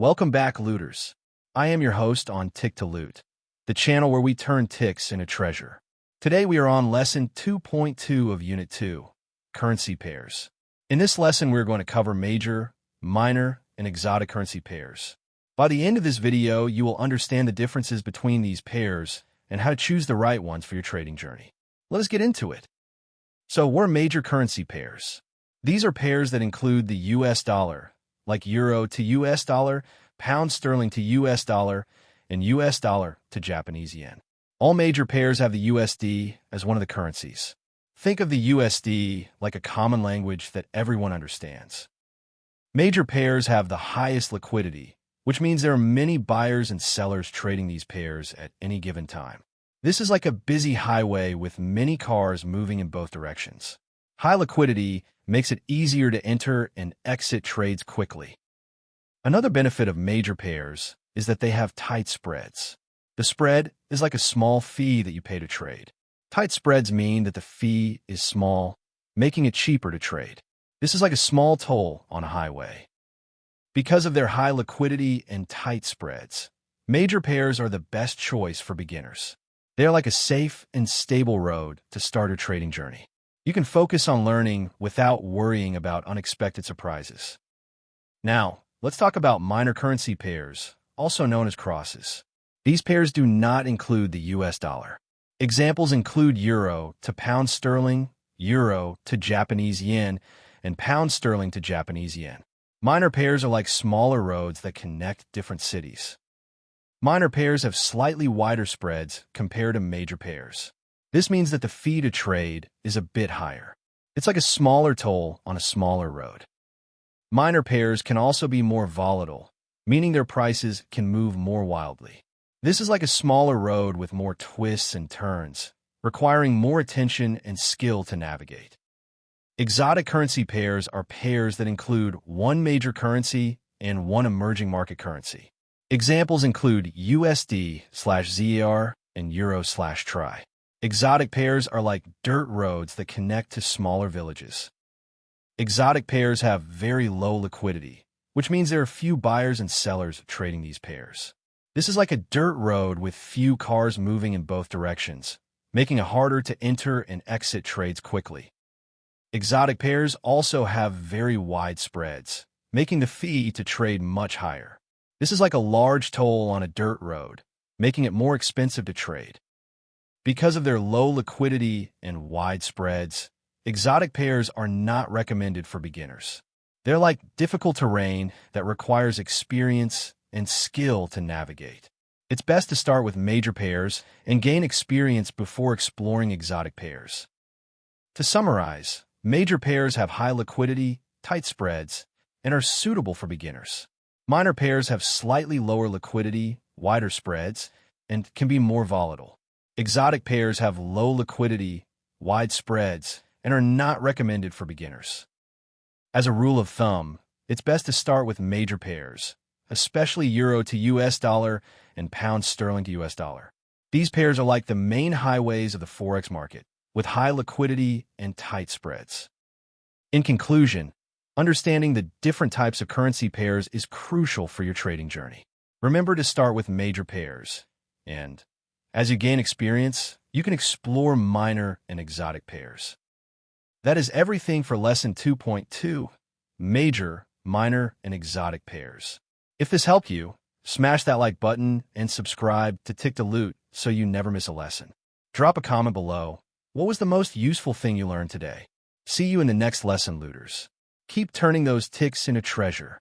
Welcome back, looters. I am your host on Tick to Loot, the channel where we turn ticks into treasure. Today we are on Lesson 2.2 of Unit 2, Currency Pairs. In this lesson, we're going to cover major, minor, and exotic currency pairs. By the end of this video, you will understand the differences between these pairs and how to choose the right ones for your trading journey. Let us get into it. So, what are major currency pairs? These are pairs that include the US dollar, like euro to US dollar, pound sterling to US dollar, and US dollar to Japanese yen. All major pairs have the USD as one of the currencies. Think of the USD like a common language that everyone understands. Major pairs have the highest liquidity, which means there are many buyers and sellers trading these pairs at any given time. This is like a busy highway with many cars moving in both directions. High liquidity makes it easier to enter and exit trades quickly. Another benefit of major pairs is that they have tight spreads. The spread is like a small fee that you pay to trade. Tight spreads mean that the fee is small, making it cheaper to trade. This is like a small toll on a highway. Because of their high liquidity and tight spreads, major pairs are the best choice for beginners. They are like a safe and stable road to start your trading journey. You can focus on learning without worrying about unexpected surprises. Now, let's talk about minor currency pairs, also known as crosses. These pairs do not include the US dollar. Examples include euro to pound sterling, euro to Japanese yen, and pound sterling to Japanese yen. Minor pairs are like smaller roads that connect different cities. Minor pairs have slightly wider spreads compared to major pairs. This means that the fee to trade is a bit higher. It's like a smaller toll on a smaller road. Minor pairs can also be more volatile, meaning their prices can move more wildly. This is like a smaller road with more twists and turns, requiring more attention and skill to navigate. Exotic currency pairs are pairs that include one major currency and one emerging market currency. Examples include USD/ZAR and Euro/TRY. Exotic pairs are like dirt roads that connect to smaller villages. Exotic pairs have very low liquidity, which means there are few buyers and sellers trading these pairs. This is like a dirt road with few cars moving in both directions, making it harder to enter and exit trades quickly. Exotic pairs also have very wide spreads, making the fee to trade much higher. This is like a large toll on a dirt road, making it more expensive to trade. Because of their low liquidity and wide spreads, exotic pairs are not recommended for beginners. They're like difficult terrain that requires experience and skill to navigate. It's best to start with major pairs and gain experience before exploring exotic pairs. To summarize, major pairs have high liquidity, tight spreads, and are suitable for beginners. Minor pairs have slightly lower liquidity, wider spreads, and can be more volatile. Exotic pairs have low liquidity, wide spreads, and are not recommended for beginners. As a rule of thumb, it's best to start with major pairs, especially euro to US dollar and pound sterling to US dollar. These pairs are like the main highways of the Forex market, with high liquidity and tight spreads. In conclusion, understanding the different types of currency pairs is crucial for your trading journey. Remember to start with major pairs, and as you gain experience, you can explore minor and exotic pairs. That is everything for Lesson 2.2, Major, Minor, and Exotic Pairs. If this helped you, smash that like button and subscribe to Tick to Loot so you never miss a lesson. Drop a comment below. What was the most useful thing you learned today? See you in the next lesson, looters. Keep turning those ticks into treasure.